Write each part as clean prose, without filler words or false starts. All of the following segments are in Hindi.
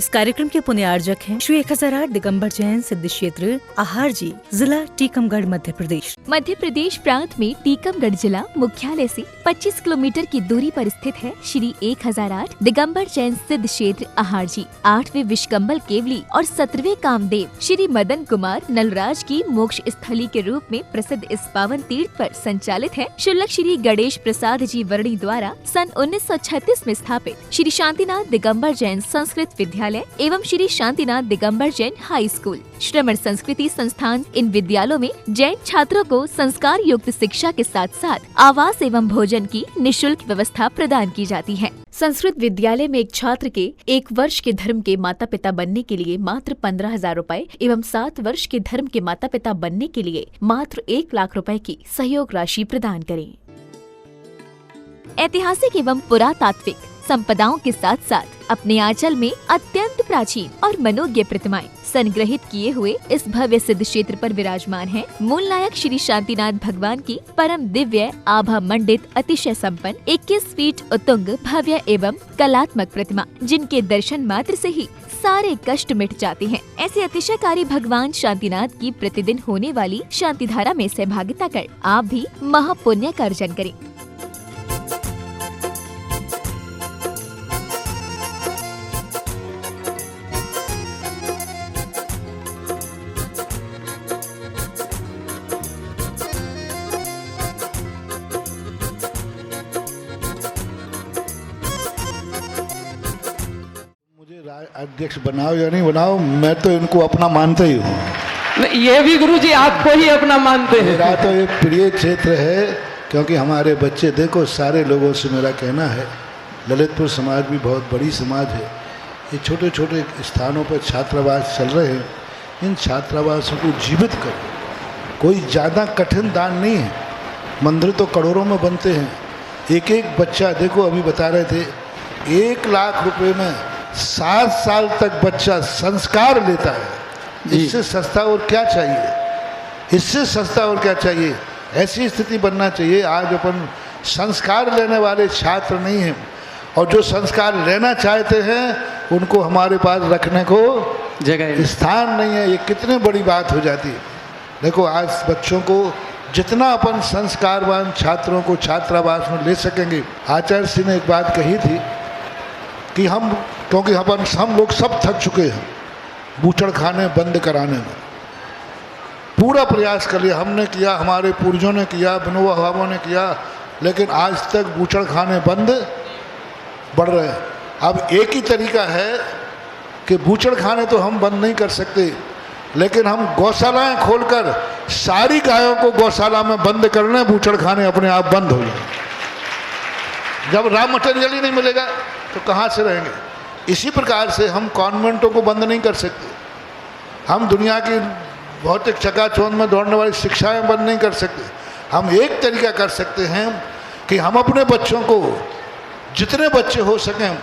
इस कार्यक्रम के पुण्यार्जक हैं श्री 1008 दिगंबर जैन सिद्ध क्षेत्र आहार जी, जिला टीकमगढ़, मध्य प्रदेश। मध्य प्रदेश प्रांत में टीकमगढ़ जिला मुख्यालय से 25 किलोमीटर की दूरी पर स्थित है श्री 1008 दिगंबर जैन सिद्ध क्षेत्र आहार जी। 8वें विश्वकंभल केवली और 17वें कामदेव श्री मदन कुमार नलराज की मोक्ष स्थली के रूप में प्रसिद्ध इस पावन तीर्थ पर संचालित है शुल्लक श्री गणेश प्रसाद जी वर्णी द्वारा सन 1936 में स्थापित श्री शांतिनाथ दिगंबर जैन संस्कृत विद्यालय एवं श्री शांतिनाथ दिगंबर जैन हाई स्कूल श्रमण संस्कृति संस्थान। इन विद्यालयों में जैन छात्रों को संस्कार युक्त शिक्षा के साथ साथ आवास एवं भोजन की निःशुल्क व्यवस्था प्रदान की जाती है। संस्कृत विद्यालय में एक छात्र के 1 वर्ष के धर्म के माता पिता बनने के लिए मात्र 15,000 रूपए एवं 7 वर्ष के धर्म के माता पिता बनने के लिए मात्र 1 लाख रुपए की सहयोग राशि प्रदान करें। ऐतिहासिक एवं पुरातात्विक संपदाओं के साथ साथ अपने आंचल में अत्यंत प्राचीन और मनोज्ञ प्रतिमाएं संग्रहित किए हुए इस भव्य सिद्ध क्षेत्र पर विराजमान है मूल नायक श्री शांतिनाथ भगवान की परम दिव्य आभा मंडित अतिशय संपन्न 21 फीट उतुंग भव्य एवं कलात्मक प्रतिमा, जिनके दर्शन मात्र से ही सारे कष्ट मिट जाते हैं। ऐसे अतिशयकारी भगवान शांतिनाथ की प्रतिदिन होने वाली शांति धारा में सहभागिता कर आप भी महापुण्य का अर्जन करें। अध्यक्ष बनाओ या नहीं बनाओ, मैं तो इनको अपना मानता ही हूँ। ये भी गुरुजी आपको ही अपना मानते हैं। मेरा तो एक प्रिय क्षेत्र है, क्योंकि हमारे बच्चे, देखो सारे लोगों से मेरा कहना है, ललितपुर समाज भी बहुत बड़ी समाज है। ये छोटे छोटे स्थानों पर छात्रावास चल रहे हैं, इन छात्रावासों को जीवित करो। कोई ज़्यादा कठिन दान नहीं है, मंदिर तो करोड़ों में बनते हैं। एक एक बच्चा, देखो अभी बता रहे थे, 1 लाख रुपए में 7 साल तक बच्चा संस्कार लेता है। इससे सस्ता और क्या चाहिए, इससे सस्ता और क्या चाहिए। ऐसी स्थिति बनना चाहिए। आज अपन संस्कार लेने वाले छात्र नहीं हैं, और जो संस्कार लेना चाहते हैं उनको हमारे पास रखने को जगह स्थान नहीं है। ये कितनी बड़ी बात हो जाती है। देखो आज बच्चों को जितना अपन संस्कारवान छात्रों को छात्रावास में ले सकेंगे। आचार्य सिंह ने एक बात कही थी कि क्योंकि हम लोग सब थक चुके हैं बूचड़ खाने बंद कराने में। पूरा प्रयास कर लिया, हमने किया, हमारे पूर्वजों ने किया, विनोबा भावों ने किया, लेकिन आज तक बूचड़ खाने बंद बढ़ रहे हैं। अब एक ही तरीका है कि बूचड़ खाने तो हम बंद नहीं कर सकते, लेकिन हम गौशालाएं खोलकर सारी गायों को गौशाला में बंद करना, बूचड़ खाने अपने आप बंद हो जाए। जब रॉ मटेरियल ही नहीं मिलेगा तो कहाँ से रहेंगे। इसी प्रकार से हम कॉन्वेंटों को बंद नहीं कर सकते, हम दुनिया की भौतिक चकाचौंध में दौड़ने वाली शिक्षाएं बंद नहीं कर सकते। हम एक तरीका कर सकते हैं कि हम अपने बच्चों को, जितने बच्चे हो सकें,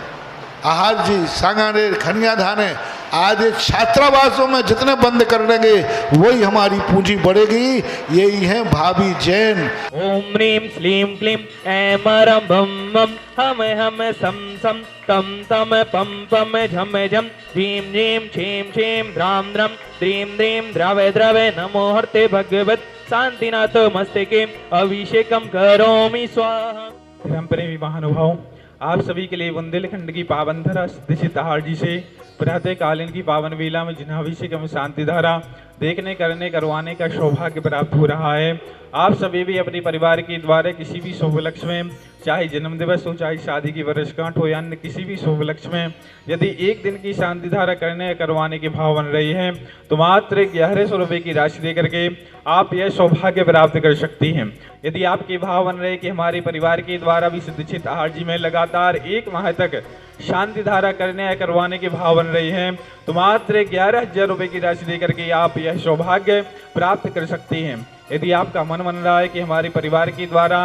आहार जी, सांगानेर, खनिया धाने आदि छात्रावासों में जितने बंद कर देंगे वही हमारी पूंजी बढ़ेगी। यही है भावी जैन। ओम ह्रीं श्लीं क्लीं ऐं रं भं वं हम सम सम तम तम पम पम झम झम ह्रीं ह्रीं छीं छीं द्रां द्रं द्रीं द्रीं द्रवे द्रवे नमो हर्ते भगवत शांतिनाथ मस्तके अभिषेकम करोमि स्वाहा। धर्म प्रेमी महानुभाव, आप सभी के लिए बुंदेलखंड की पावन धरा सिद्ध आहार जी से प्रातःकालीन की पावन वेला में जिन्हाभिषेक एवं शांति धारा देखने, करने, करवाने का सौभाग्य प्राप्त हो रहा है। आप सभी भी अपने परिवार के द्वारा किसी भी शुभ लक्ष्य में, चाहे जन्म दिवस हो, चाहे शादी की वर्षगांठ हो या अन्य किसी भी शुभ लक्ष्य में यदि 1 दिन की शांति धारा करने या करवाने के भाव बन रही है तो मात्र 1100 रुपये की राशि दे करके आप यह सौभाग्य प्राप्त कर सकती हैं। यदि आपके भाव बन रहे कि हमारे परिवार के द्वारा भी सिद्ध क्षेत्र आहार जी में लगातार 1 माह तक शांति धारा करने या करवाने के भाव बन रही हैं तो मात्र 11,000 रुपये की राशि देकर के आप यह सौभाग्य प्राप्त कर सकती हैं। यदि आपका मन बन रहा है कि हमारे परिवार के द्वारा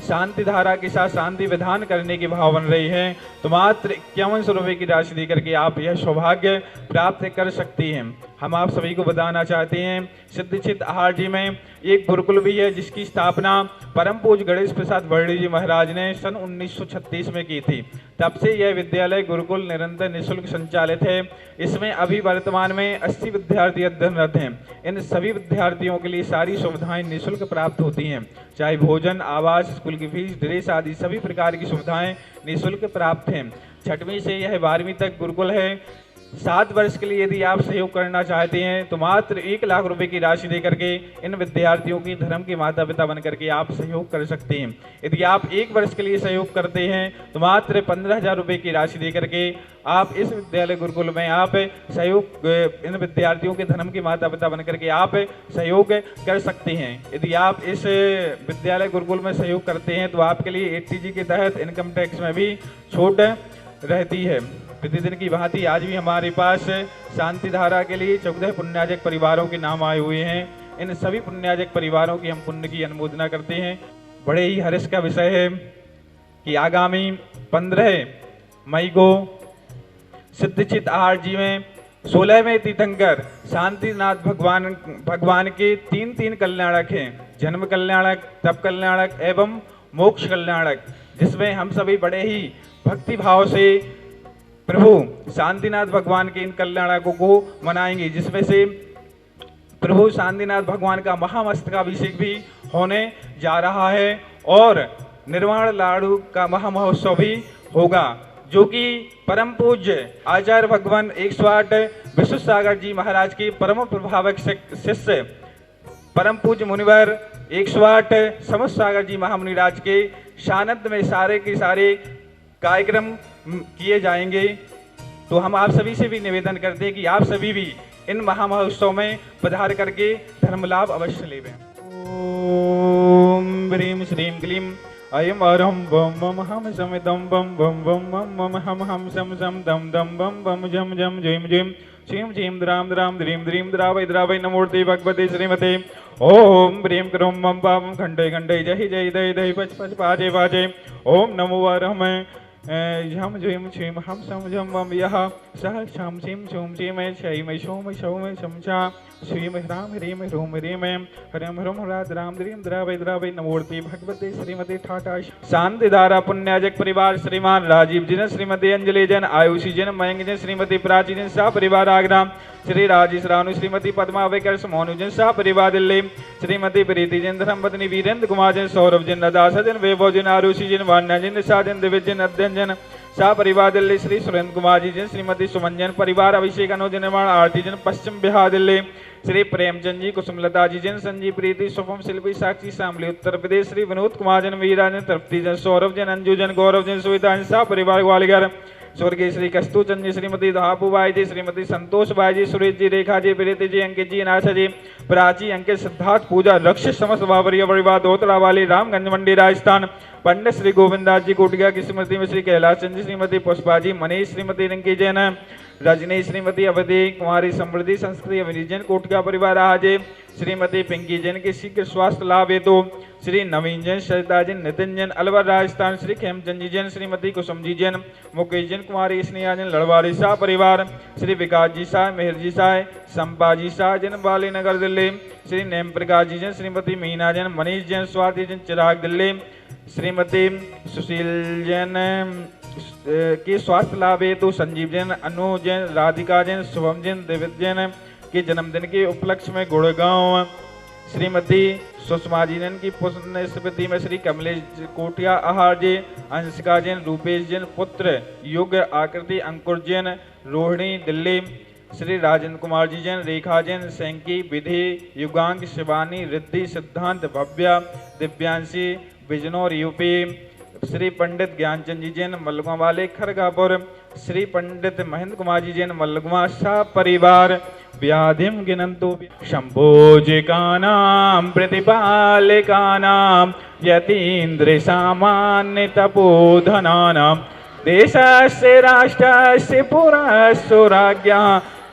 शांति धारा के साथ शांति विधान करने की भाव बन रही है तो मात्र 5100 रुपये की राशि देकर के आप यह सौभाग्य प्राप्त कर सकती हैं। हम आप सभी को बताना चाहते हैं सिद्धिचित आहार जी में एक गुरुकुल भी है जिसकी स्थापना परम पूज्य गणेश प्रसाद वर्ली जी महाराज ने सन 1936 में की थी। तब से यह विद्यालय गुरुकुल निरंतर निःशुल्क संचालित है। इसमें अभी वर्तमान में 80 विद्यार्थी अध्ययनरत हैं। इन सभी विद्यार्थियों के लिए सारी सुविधाएं निःशुल्क प्राप्त होती हैं, चाहे भोजन, आवास, स्कूल की फीस, ड्रेस आदि सभी प्रकार की सुविधाएं निःशुल्क प्राप्त हैं। 6वीं से यह 12वीं तक गुरुकुल है। 7 वर्ष के लिए यदि आप सहयोग करना चाहते हैं तो मात्र 1 लाख रुपए की राशि देकर के इन विद्यार्थियों की धर्म के माता पिता बनकर के आप सहयोग कर सकते हैं। यदि आप 1 वर्ष के लिए सहयोग करते हैं तो मात्र 15,000 रुपए की राशि देकर के आप इस विद्यालय गुरुकुल में आप सहयोग इन विद्यार्थियों के धर्म के माता पिता बनकर के आप सहयोग कर सकते हैं। यदि आप इस विद्यालय गुरुकुल में सहयोग करते हैं तो आपके लिए 80G के तहत इनकम टैक्स में भी छूट रहती है। प्रतिदिन की भांति आज भी हमारे पास शांति धारा के लिए 14 पुण्याजक परिवारों के नाम आए हुए हैं। इन सभी पुण्याजक परिवारों की हम पुण्य की अनुमोदना करते हैं। बड़े ही हर्ष का विषय है कि आगामी 15 मई को सिद्धिचित आहार जी में 16वें तीर्थंकर शांतिनाथ भगवान के 3 कल्याणक हैं, जन्म कल्याणक, तप कल्याणक एवं मोक्ष कल्याणक, जिसमें हम सभी बड़े ही भक्ति भाव से प्रभु शांतिनाथ भगवान के इन कल्याणकों को मनाएंगे, जिसमें से प्रभु शांतिनाथ भगवान का महामस्तकाभिषेक भी होने जा रहा है और निर्वाण लाडू का महामहोत्सव भी होगा, जो कि परम पूज्य आचार्य भगवान 108 विश्व सागर जी महाराज के परम प्रभावक शिष्य परम पूज्य मुनिवर 108 समस्त सागर जी महामुनिराज के सानिध्य में सारे के सारे कार्यक्रम किए जाएंगे। तो हम आप सभी से भी निवेदन करते हैं कि आप सभी भी इन महामहोत्सव में पधार करके धर्म लाभ अवश्य लेवें। ओम ह्रीं श्रीं क्लीं अयम अरहम बम बम हम सम दम बम बम बम बम बम हम सम सम दम दम बम बम जम जम जयम जयम क्षीम क्षीम द्राम द्राम द्रीम द्रीम द्रावय द्रावय नमोर्ते भगवते श्रीमते ओम प्रेम करोम मम पापम खंडे खंडे जय जय दय दय पच पच पाजे पाजे ओम नमो वरहम झम झीम छीम हम सम झम वम यह सह शम सीम शोम सीम शैम शोम शौम शमचा श्रीम ह्राम ह्रीम ह्रूम ह्रीम हरम ह्रम ह्राद राम द्रीम द्रावय द्रावय नमोर्ते भगवते श्रीमते ठाटा शांति धारा पुण्याजक परिवार श्रीमान राजीव जी, श्रीमती अंजलि जन, आयुषी जन, मयंक जन, श्रीमती प्राची जन, शाह परिवार आगरा, श्री राजेश रानू, श्रीमती पद्मा वेकर्स मोनू जन, शाह परिवार दिल्ली, श्रीमती प्रीति जन, धर्मपत्नी वीरेंद्र कुमार जन, सौरभ जन, नदासा जन, वैभव जन, आरुषि जन, वान्या जन, शाह जन, दिव्य जन, अध्ययन जन, शाह परिवार दिल्ली, श्री सुरेंद्र कुमार जी जन, श्रीमती सुमन जन, परिवार अभिषेक अनुज निर्माण आरती जन, पश्चिम बिहार दिल्ली, श्री प्रेमचंद जी, कुसुमलता जी जन, संजीव प्रीति, शुभम शिल्पी साक्षी शामली उत्तर प्रदेश, श्री विनोद कुमार जन, वीरा जन, तृप्ति जन, सौरभ जन, अंजू जन, गौरव जन, सुविधा जन, शाह परिवार ग्वालियर, स्वर्गीय श्री कस्तू चंद जी, श्रीमती धापू बाई जी, श्रीमती संतोष बाई जी, सुरेश जी, रेखा जी, प्रीति जी, अंकित जी, नाशा जी, प्राची, अंकित, सिद्धार्थ, पूजा, लक्ष्य, समस्त बाबरिया परिवार धोतरा वाली, रामगंज मंडी राजस्थान, पंडित श्री गोविंदास जी कोटिया की स्मृति में श्री कैलाश चंद जी, श्रीमती पुष्पा जी, मनीष, श्रीमती रिंकी जैन, रजनी, श्रीमती अवधि कुमारी, समृद्धि, संस्कृति अभिजन कोटिया परिवार आज, श्रीमती पिंकी जैन के शीघ्र स्वास्थ्य लाभ हेतु, श्री नवीन जैन, सरिता जैन, नितिन जैन, अलवर राजस्थान, श्री खेमचंद जी जैन, श्रीमती कुसुम जी जैन, मुकेश जैन, कुमारी स्नेहा जैन, लड़वाड़ी शाह परिवार, श्री विकास जी शाह, मेहर जी शाह, संपा जी शाह जैन, बाली नगर दिल्ली, श्री नेम प्रकाश जी जैन, श्रीमती मीना जैन, मनीष जैन, स्वाति जैन, चिराग दिल्ली, श्रीमती सुशील जैन के स्वास्थ्य लाभ हेतु, संजीव जैन, अनु जैन, राधिका जैन, शुभम जैन, दिव्य जैन के जन्मदिन के उपलक्ष्य में गुड़गांव, श्रीमती सुषमा जी जैन की पुण्य स्मृति में श्री कमलेश कोटिया आहार जी, अंशिका जैन, रूपेश जैन, पुत्र युग आकृति, अंकुर जैन, रोहिणी दिल्ली, श्री राजेंद्र कुमार जी जैन, रेखा जैन, सैंकी, विधि, युगांग, शिवानी, रिद्धि, सिद्धांत, भव्या, दिव्यांशी, बिजनौर यूपी, श्री पंडित ज्ञानचंद जी जैन, मलगुआ वाले खरगापुर, श्री पंडित महेंद्र कुमार जी जैन, मलगुआ शाह परिवार, व्याधिम गिनंतु शंभोजिकानां प्रतिपालिकानां यतीन्द्र सामान्य तपोधनानां देशस्य राष्ट्रस्य पुरस्सुराज्ञा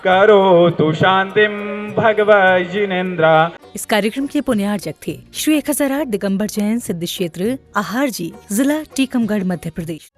करोतु शांतिम भगवत् जिनेन्द्र। इस कार्यक्रम के पुण्यार्जक थे श्री 1008 दिगंबर जैन सिद्ध क्षेत्र आहार जी, जिला टीकमगढ़, मध्य प्रदेश।